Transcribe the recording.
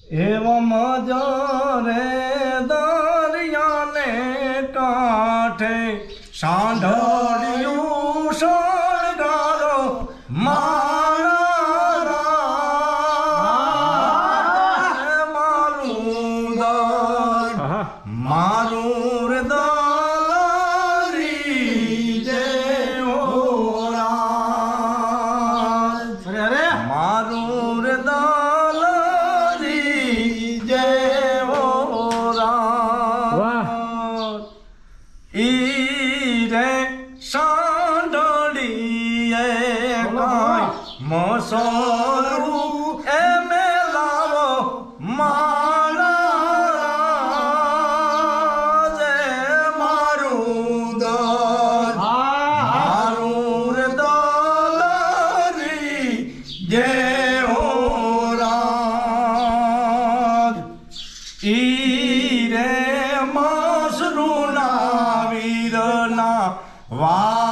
એવા મજા રે દરિયાને કાંઠે સાંઢળિયું સળગારો મારા મારું દર મારું રે દરી જેવો રાજ મારું રે દરી જેવો રાજ ઈ રે સાંઢળીએ કાંઈ મસરું એ મેલાવો મારા જે મારું દર મારું રે દલરી જેવો રાજ ઈ રે મસરું ના વીરના વા